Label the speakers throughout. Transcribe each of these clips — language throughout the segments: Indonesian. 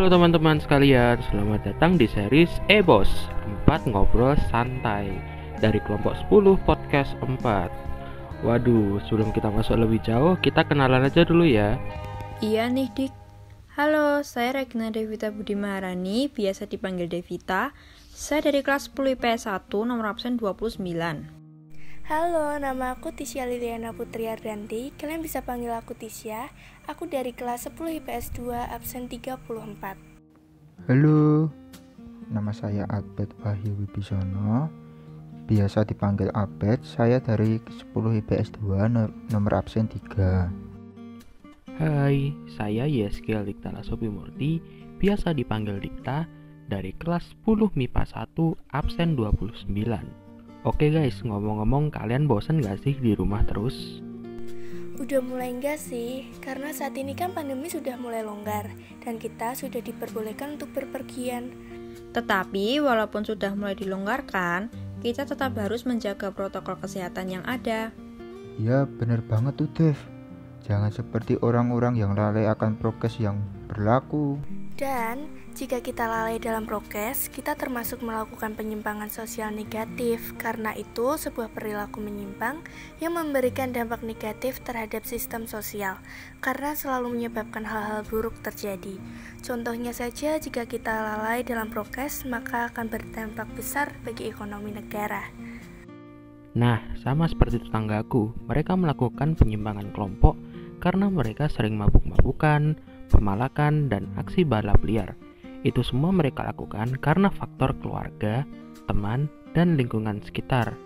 Speaker 1: Halo teman-teman sekalian, selamat datang di series Ebos 4 Ngobrol Santai dari kelompok 10 Podcast 4. Waduh, sebelum kita masuk lebih jauh, kita kenalan aja dulu ya.
Speaker 2: Iya nih Dik. Halo, saya Regina Devita Budi Maharani, biasa dipanggil Devita. Saya dari kelas 10 IPS 1, nomor absen 29.
Speaker 3: Halo, nama aku Tisya Liliana Putri Ardanti. Kalian bisa panggil aku Tisya. Aku dari kelas 10 IPS 2, absen 34.
Speaker 4: Halo, nama saya Abed Wahyu Wibisono, biasa dipanggil Abed. Saya dari 10 IPS 2, nomor absen 3.
Speaker 1: Hai, saya Yeskiel Dikta Lasobi Murti, biasa dipanggil Dikta, dari kelas 10 MIPA 1, absen 29. Oke guys, ngomong-ngomong, kalian bosen gak sih di rumah terus?
Speaker 3: Udah mulai enggak sih? Karena saat ini kan pandemi sudah mulai longgar dan kita sudah diperbolehkan untuk berpergian.
Speaker 2: Tetapi walaupun sudah mulai dilonggarkan, kita tetap harus menjaga protokol kesehatan yang ada.
Speaker 4: Ya bener banget tuh Dev. Jangan seperti orang-orang yang lalai akan prokes yang berlaku.
Speaker 3: Dan jika kita lalai dalam prokes, kita termasuk melakukan penyimpangan sosial negatif. Karena itu sebuah perilaku menyimpang yang memberikan dampak negatif terhadap sistem sosial, karena selalu menyebabkan hal-hal buruk terjadi. Contohnya saja, jika kita lalai dalam prokes, maka akan berdampak besar bagi ekonomi negara.
Speaker 1: Nah, sama seperti tetanggaku, mereka melakukan penyimpangan kelompok karena mereka sering mabuk-mabukan, pemalakan, dan aksi balap liar. Itu semua mereka lakukan karena faktor keluarga, teman, dan lingkungan sekitar.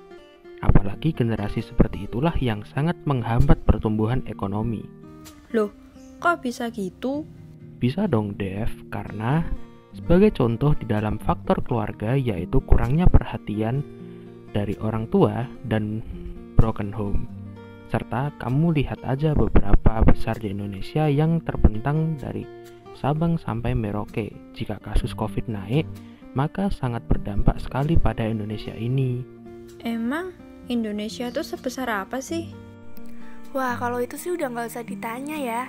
Speaker 1: Apalagi generasi seperti itulah yang sangat menghambat pertumbuhan ekonomi.
Speaker 2: Loh, kok bisa gitu?
Speaker 1: Bisa dong Dev, karena sebagai contoh di dalam faktor keluarga yaitu kurangnya perhatian dari orang tua dan broken home. Serta kamu lihat aja beberapa besar di Indonesia yang terbentang dari Sabang sampai Merauke. Jika kasus COVID naik, maka sangat berdampak sekali pada Indonesia ini.
Speaker 2: Emang Indonesia tuh sebesar apa sih?
Speaker 3: Wah, kalau itu sih udah gak usah ditanya ya.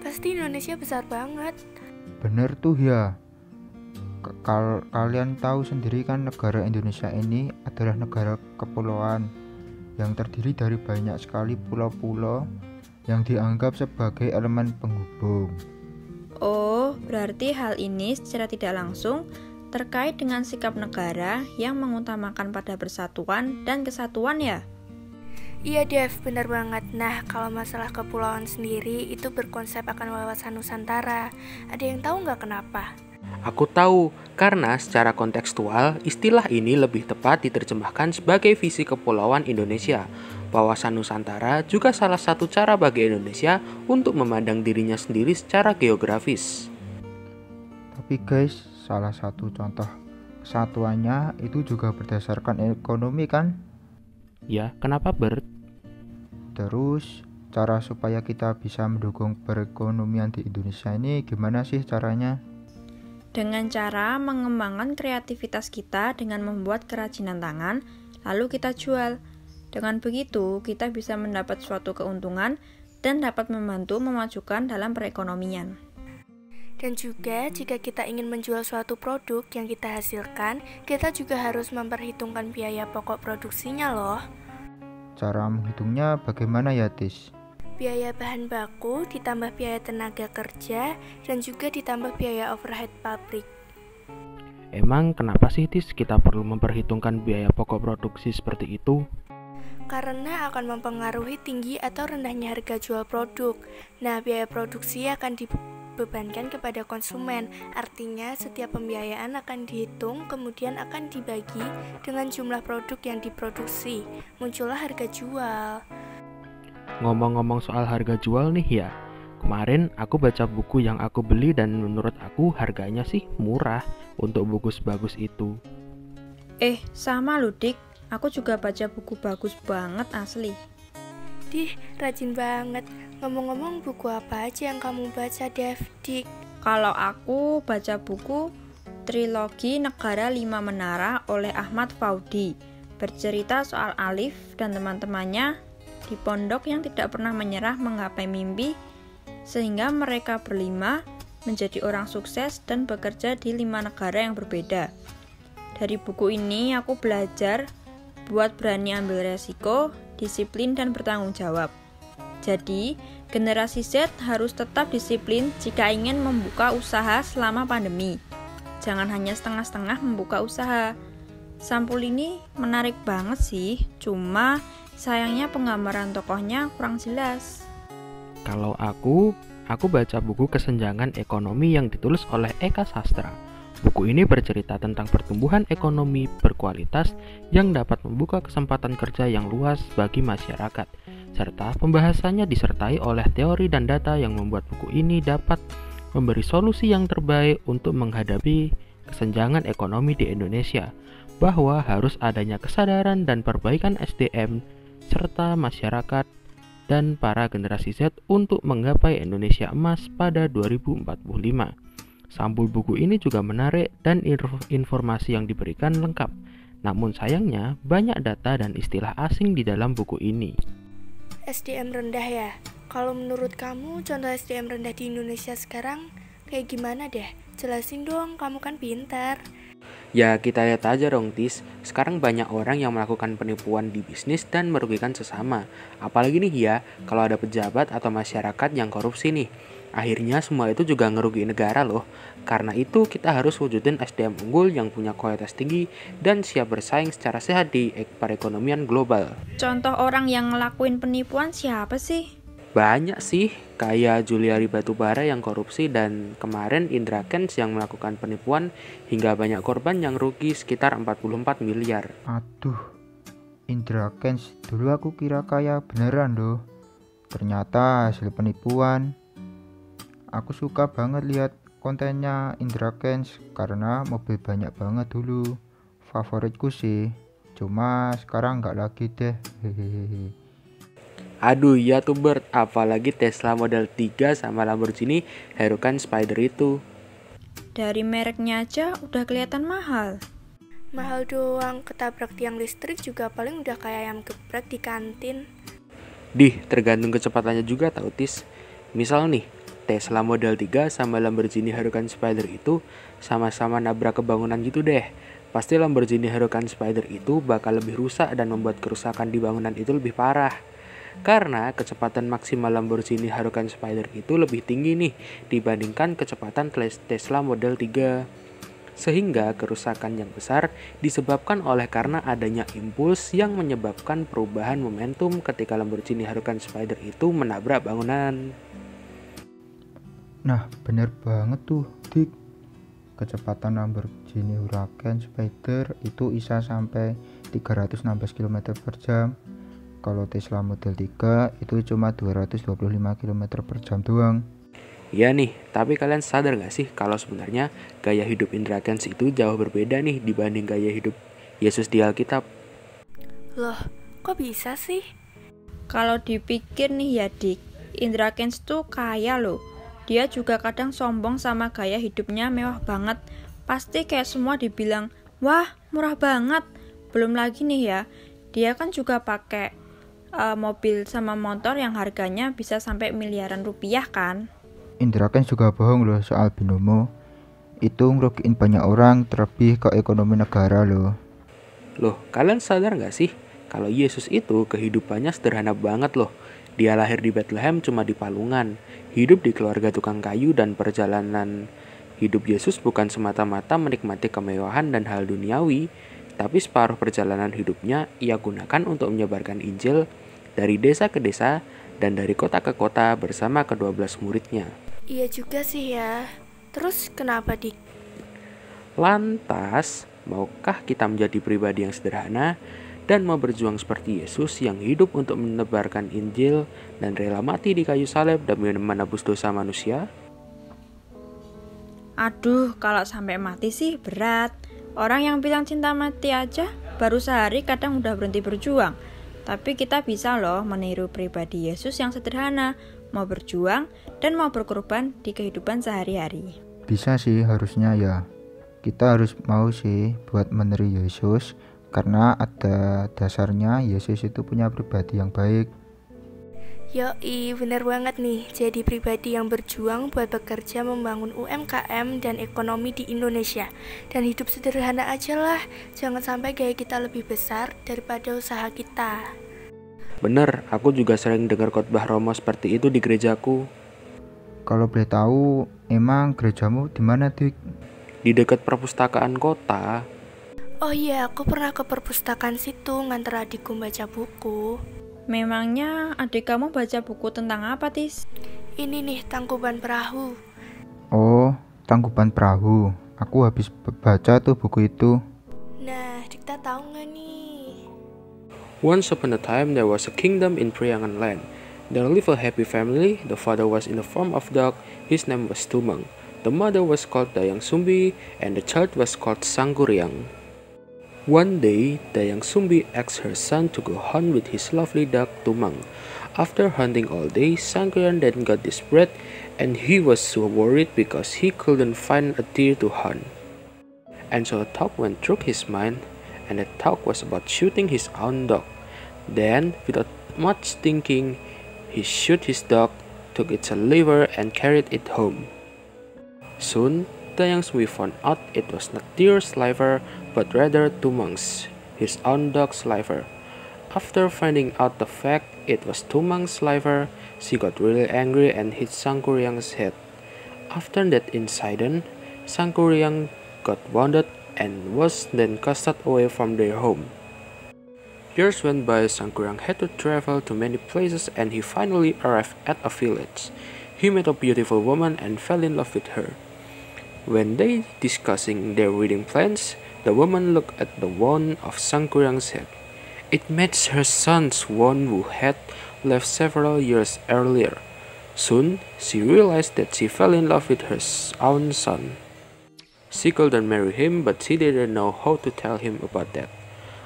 Speaker 3: Pasti Indonesia besar banget.
Speaker 4: Bener tuh ya. Kalian tahu sendiri kan negara Indonesia ini adalah negara kepulauan yang terdiri dari banyak sekali pulau-pulau yang dianggap sebagai elemen penghubung.
Speaker 2: Oh, berarti hal ini secara tidak langsung terkait dengan sikap negara yang mengutamakan pada persatuan dan kesatuan ya?
Speaker 3: Iya Dev, benar banget. Nah, kalau masalah kepulauan sendiri itu berkonsep akan wawasan Nusantara. Ada yang tahu nggak kenapa?
Speaker 1: Aku tahu, karena secara kontekstual, istilah ini lebih tepat diterjemahkan sebagai visi kepulauan Indonesia. Wawasan Nusantara juga salah satu cara bagi Indonesia untuk memandang dirinya sendiri secara geografis.
Speaker 4: Tapi guys, salah satu contoh kesatuannya itu juga berdasarkan ekonomi kan?
Speaker 1: Ya, kenapa Bert?
Speaker 4: Terus, cara supaya kita bisa mendukung perekonomian di Indonesia ini gimana sih caranya?
Speaker 2: Dengan cara mengembangkan kreativitas kita dengan membuat kerajinan tangan, lalu kita jual. Dengan begitu, kita bisa mendapat suatu keuntungan dan dapat membantu memajukan dalam perekonomian.
Speaker 3: Dan juga, jika kita ingin menjual suatu produk yang kita hasilkan, kita juga harus memperhitungkan biaya pokok produksinya loh.
Speaker 4: Cara menghitungnya bagaimana ya Tis?
Speaker 3: Biaya bahan baku, ditambah biaya tenaga kerja, dan juga ditambah biaya overhead pabrik.
Speaker 1: Emang kenapa sih Tis kita perlu memperhitungkan biaya pokok produksi seperti itu?
Speaker 3: Karena akan mempengaruhi tinggi atau rendahnya harga jual produk. Nah, biaya produksi akan dibebankan kepada konsumen. Artinya, setiap pembiayaan akan dihitung, kemudian akan dibagi dengan jumlah produk yang diproduksi. Muncullah harga jual.
Speaker 1: Ngomong-ngomong soal harga jual nih ya, kemarin aku baca buku yang aku beli dan menurut aku harganya sih murah untuk buku sebagus itu.
Speaker 2: Sama loh Dik. Aku juga baca buku bagus banget asli.
Speaker 3: Dih, rajin banget. Ngomong-ngomong, buku apa aja yang kamu baca, Dev? Dik?
Speaker 2: Kalau aku baca buku Trilogi Negara 5 Menara oleh Ahmad Faudi, bercerita soal Alif dan teman-temannya di pondok yang tidak pernah menyerah menggapai mimpi, sehingga mereka berlima menjadi orang sukses dan bekerja di 5 negara yang berbeda. Dari buku ini aku belajar buat berani ambil resiko, disiplin, dan bertanggung jawab. Jadi, generasi Z harus tetap disiplin jika ingin membuka usaha selama pandemi. Jangan hanya setengah-setengah membuka usaha. Sampul ini menarik banget sih, cuma sayangnya penggambaran tokohnya kurang jelas.
Speaker 1: Kalau aku baca buku Kesenjangan Ekonomi yang ditulis oleh Eka Sastra. Buku ini bercerita tentang pertumbuhan ekonomi berkualitas yang dapat membuka kesempatan kerja yang luas bagi masyarakat, serta pembahasannya disertai oleh teori dan data yang membuat buku ini dapat memberi solusi yang terbaik untuk menghadapi kesenjangan ekonomi di Indonesia, bahwa harus adanya kesadaran dan perbaikan SDM serta masyarakat dan para generasi Z untuk menggapai Indonesia emas pada 2045. Sampul buku ini juga menarik dan informasi yang diberikan lengkap. Namun sayangnya banyak data dan istilah asing di dalam buku ini.
Speaker 3: SDM rendah ya? Kalau menurut kamu contoh SDM rendah di Indonesia sekarang kayak gimana deh? Jelasin dong, kamu kan pintar.
Speaker 1: Ya kita lihat aja dong Tis, sekarang banyak orang yang melakukan penipuan di bisnis dan merugikan sesama. Apalagi nih ya, kalau ada pejabat atau masyarakat yang korupsi nih. Akhirnya semua itu juga ngerugiin negara loh. Karena itu kita harus wujudin SDM unggul yang punya kualitas tinggi dan siap bersaing secara sehat di perekonomian global.
Speaker 2: Contoh orang yang ngelakuin penipuan siapa sih?
Speaker 1: Banyak sih, kayak Juliari Batubara yang korupsi dan kemarin Indra Kents yang melakukan penipuan hingga banyak korban yang rugi sekitar 44 miliar.
Speaker 4: Aduh, Indra Kents dulu aku kira kaya beneran loh. Ternyata hasil penipuan. Aku suka banget lihat kontennya Indra Kents karena mobil banyak banget dulu. Favoritku sih, cuma sekarang nggak lagi deh. Hehehe.
Speaker 1: Aduh ya tuh Bert, apalagi Tesla Model 3 sama Lamborghini Huracan Spider itu.
Speaker 2: Dari mereknya aja udah kelihatan mahal.
Speaker 3: Mahal doang, ketabrak tiang listrik juga paling udah kayak ayam geprek di kantin.
Speaker 1: Tergantung kecepatannya juga tau Tis. Misal nih, Tesla Model 3 sama Lamborghini Huracan Spider itu sama-sama nabrak kebangunan gitu deh. Pasti Lamborghini Huracan Spider itu bakal lebih rusak dan membuat kerusakan di bangunan itu lebih parah. Karena kecepatan maksimal Lamborghini Huracan Spider itu lebih tinggi nih dibandingkan kecepatan Tesla Model 3. Sehingga kerusakan yang besar disebabkan oleh karena adanya impuls yang menyebabkan perubahan momentum ketika Lamborghini Huracan Spider itu menabrak bangunan.
Speaker 4: Nah, bener banget tuh, Dik. Kecepatan Lamborghini Huracan Spider itu bisa sampai 316 km per jam. Kalau Tesla Model 3 itu cuma 225 km per jam doang.
Speaker 1: Ya nih, tapi kalian sadar gak sih kalau sebenarnya gaya hidup Indra Kents itu jauh berbeda nih dibanding gaya hidup Yesus di Alkitab?
Speaker 3: Loh, kok bisa sih?
Speaker 2: Kalau dipikir nih ya Dik, Indra Kents tuh kaya loh. Dia juga kadang sombong sama gaya hidupnya mewah banget. Pasti kayak semua dibilang, wah murah banget. Belum lagi nih ya, dia kan juga pakai mobil sama motor yang harganya bisa sampai miliaran rupiah kan.
Speaker 4: Indra Kents juga bohong loh soal binomo. Itu ngerugiin banyak orang, terlebih ke ekonomi negara loh.
Speaker 1: Loh, kalian sadar gak sih kalau Yesus itu kehidupannya sederhana banget loh. Dia lahir di Bethlehem cuma di palungan, hidup di keluarga tukang kayu, dan perjalanan hidup Yesus bukan semata-mata menikmati kemewahan dan hal duniawi, tapi separuh perjalanan hidupnya ia gunakan untuk menyebarkan Injil dari desa ke desa dan dari kota ke kota bersama ke-12 muridnya.
Speaker 3: Iya juga sih ya. Terus kenapa Dik?
Speaker 1: Lantas, maukah kita menjadi pribadi yang sederhana dan mau berjuang seperti Yesus yang hidup untuk menebarkan Injil dan rela mati di kayu salib demi menebus dosa manusia?
Speaker 2: Aduh, kalau sampai mati sih berat. Orang yang bilang cinta mati aja baru sehari kadang udah berhenti berjuang. Tapi kita bisa loh meniru pribadi Yesus yang sederhana, mau berjuang dan mau berkorban di kehidupan sehari-hari.
Speaker 4: Bisa sih harusnya ya. Kita harus mau sih buat meniru Yesus, karena ada dasarnya Yesus itu punya pribadi yang baik.
Speaker 3: Yoi, bener banget nih. Jadi pribadi yang berjuang buat bekerja membangun UMKM dan ekonomi di Indonesia. Dan hidup sederhana aja lah. Jangan sampai gaya kita lebih besar daripada usaha kita.
Speaker 1: Bener, aku juga sering dengar khotbah Romo seperti itu di gerejaku.
Speaker 4: Kalau boleh tahu, emang gerejamu di mana, Dik?
Speaker 1: Di dekat perpustakaan kota.
Speaker 3: Oh iya, aku pernah ke perpustakaan situ nganter adikku baca buku.
Speaker 2: Memangnya adik kamu baca buku tentang apa, Tis?
Speaker 3: Ini nih, Tangkuban Perahu.
Speaker 4: Oh, Tangkuban Perahu. Aku habis baca tuh buku itu.
Speaker 3: Nah, Dikta tahu nggak nih?
Speaker 1: Once upon a time there was a kingdom in Priangan land. There lived a happy family. The father was in the form of dog. His name was Tumang. The mother was called Dayang Sumbi and the child was called Sangkuriang. One day, Dayang Sumbi asked her son to go hunt with his lovely dog Tumang. After hunting all day, Sangkuriang then got desperate and he was so worried because he couldn't find a deer to hunt. And so a thought went through his mind, and the thought was about shooting his own dog. Then, without much thinking, he shot his dog, took its liver and carried it home. Soon, Dayang Sumbi found out it was not deer's liver, but rather Tumang's, his own dog's liver. After finding out the fact it was Tumang's liver, she got really angry and hit Sangkuriang's head. After that incident, Sangkuriang got wounded and was then casted away from their home. Years went by. Sangkuriang had to travel to many places and he finally arrived at a village. He met a beautiful woman and fell in love with her. When they discussing their wedding plans, the woman looked at the wound of Sangkuriang's head. It matched her son's wound who had left several years earlier. Soon, she realized that she fell in love with her own son. She couldn't marry him, but she didn't know how to tell him about that.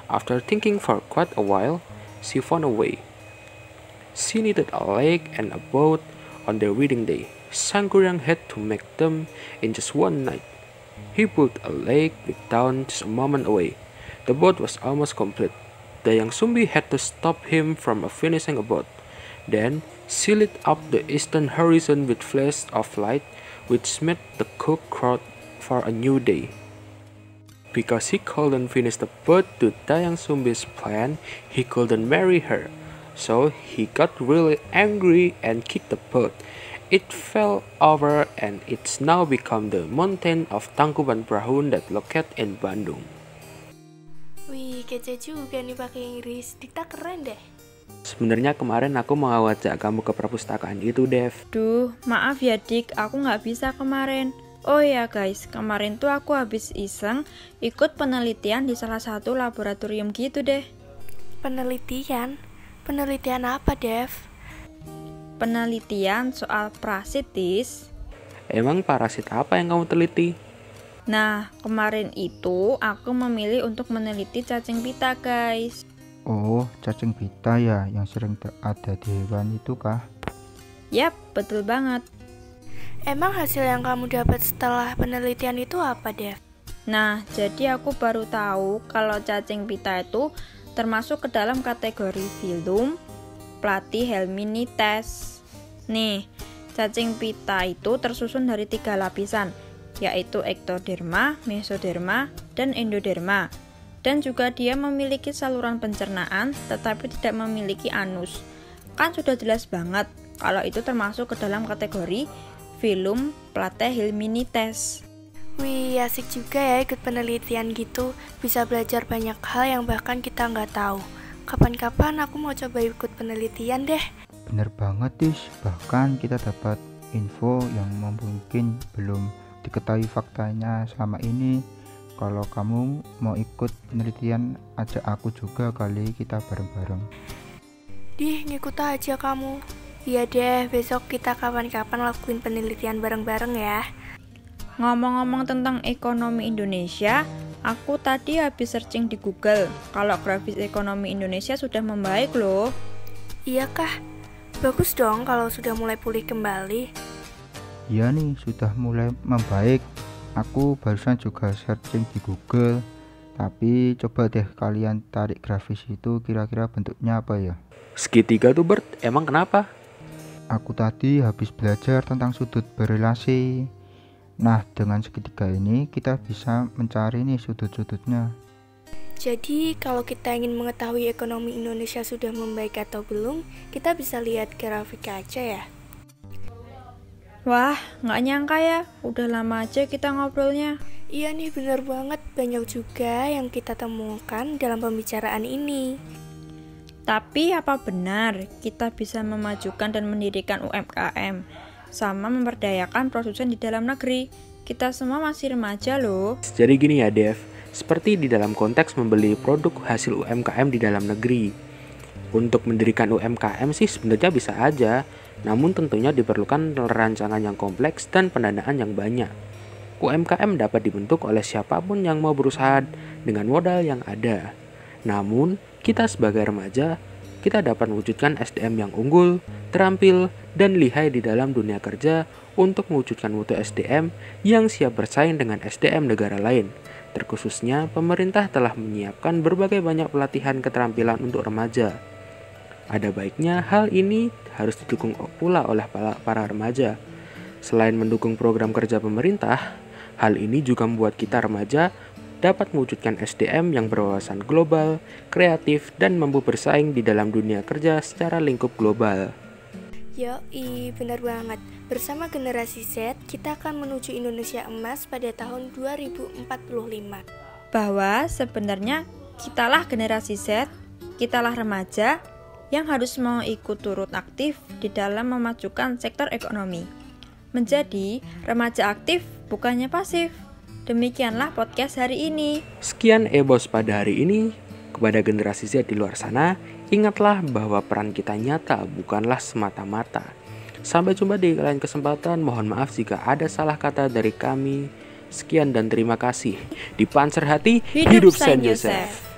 Speaker 1: After thinking for quite a while, she found a way. She needed a lake and a boat on their wedding day. Sangkuriang had to make them in just one night. He built a lake with town just a moment away. The boat was almost complete. Dayang Sumbi had to stop him from finishing a boat. Then she lit up the eastern horizon with flashes of light, which made the cook crowd for a new day. Because he couldn't finish the boat to Dayang Sumbi's plan, he couldn't marry her. So he got really angry and kicked the boat. It fell over and it's now become the mountain of Tangkuban Perahu that located in Bandung.
Speaker 3: Wih, kece juga nih pakai Inggris. Dikta keren deh.
Speaker 1: Sebenarnya kemarin aku mau ajak kamu ke perpustakaan itu, Dev.
Speaker 2: Duh, maaf ya Dik, aku nggak bisa kemarin. Oh ya guys, kemarin tuh aku habis iseng ikut penelitian di salah satu laboratorium gitu deh.
Speaker 3: Penelitian? Penelitian apa, Dev?
Speaker 2: Penelitian soal parasitis.
Speaker 1: Emang parasit apa yang kamu teliti?
Speaker 2: Nah, kemarin itu aku memilih untuk meneliti cacing pita, guys.
Speaker 4: Oh, cacing pita ya, yang sering ada di hewan itu kah?
Speaker 2: Yap, betul banget.
Speaker 3: Emang hasil yang kamu dapat setelah penelitian itu apa, Dev?
Speaker 2: Nah, jadi aku baru tahu kalau cacing pita itu termasuk ke dalam kategori filum Platyhelminthes. Nih, cacing pita itu tersusun dari 3 lapisan, yaitu ektoderma, mesoderma, dan endoderma. Dan juga dia memiliki saluran pencernaan, tetapi tidak memiliki anus. Kan sudah jelas banget kalau itu termasuk ke dalam kategori filum Platyhelminthes.
Speaker 3: Wih, asik juga ya ikut penelitian gitu. Bisa belajar banyak hal yang bahkan kita nggak tahu. Kapan-kapan aku mau coba ikut penelitian deh.
Speaker 4: Bener banget, Tis. Bahkan kita dapat info yang mungkin belum diketahui faktanya selama ini. Kalau kamu mau ikut penelitian, ajak aku juga kali, kita bareng-bareng.
Speaker 3: Dih, ngikut aja kamu. Iya deh, besok kita kapan-kapan lakuin penelitian bareng-bareng ya.
Speaker 2: Ngomong-ngomong tentang ekonomi Indonesia, aku tadi habis searching di Google kalau grafis ekonomi Indonesia sudah membaik loh.
Speaker 3: Iya kah? Bagus dong kalau sudah mulai pulih kembali.
Speaker 4: Iya nih, sudah mulai membaik. Aku barusan juga searching di Google. Tapi coba deh kalian tarik grafis itu, kira-kira bentuknya apa ya?
Speaker 1: Segitiga tuh Bert, emang kenapa?
Speaker 4: Aku tadi habis belajar tentang sudut berelasi. Nah, dengan segitiga ini kita bisa mencari nih sudut-sudutnya.
Speaker 3: Jadi, kalau kita ingin mengetahui ekonomi Indonesia sudah membaik atau belum, kita bisa lihat grafiknya aja ya.
Speaker 2: Wah, nggak nyangka ya, udah lama aja kita ngobrolnya.
Speaker 3: Iya nih, bener banget. Banyak juga yang kita temukan dalam pembicaraan ini.
Speaker 2: Tapi apa benar kita bisa memajukan dan mendirikan UMKM sama memberdayakan produsen di dalam negeri? Kita semua masih remaja loh.
Speaker 1: Jadi gini ya Dev, seperti di dalam konteks membeli produk hasil UMKM di dalam negeri. Untuk mendirikan UMKM sih sebenarnya bisa aja, namun tentunya diperlukan rancangan yang kompleks dan pendanaan yang banyak. UMKM dapat dibentuk oleh siapapun yang mau berusaha dengan modal yang ada. Namun, kita sebagai remaja, kita dapat mewujudkan SDM yang unggul, terampil, dan lihai di dalam dunia kerja untuk mewujudkan mutu SDM yang siap bersaing dengan SDM negara lain. Terkhususnya, pemerintah telah menyiapkan berbagai banyak pelatihan keterampilan untuk remaja. Ada baiknya hal ini harus didukung pula oleh para remaja. Selain mendukung program kerja pemerintah, hal ini juga membuat kita remaja dapat mewujudkan SDM yang berwawasan global, kreatif, dan mampu bersaing di dalam dunia kerja secara lingkup global.
Speaker 3: Yoi, benar banget. Bersama generasi Z, kita akan menuju Indonesia emas pada tahun 2045.
Speaker 2: Bahwa sebenarnya kitalah generasi Z, kitalah remaja yang harus mau ikut turut aktif di dalam memajukan sektor ekonomi. Menjadi remaja aktif bukannya pasif. Demikianlah podcast hari ini.
Speaker 1: Sekian Ebos pada hari ini. Kepada generasi Z di luar sana, ingatlah bahwa peran kita nyata bukanlah semata-mata. Sampai jumpa di lain kesempatan. Mohon maaf jika ada salah kata dari kami. Sekian dan terima kasih. Di Panzer Hati, hidup Saint Joseph.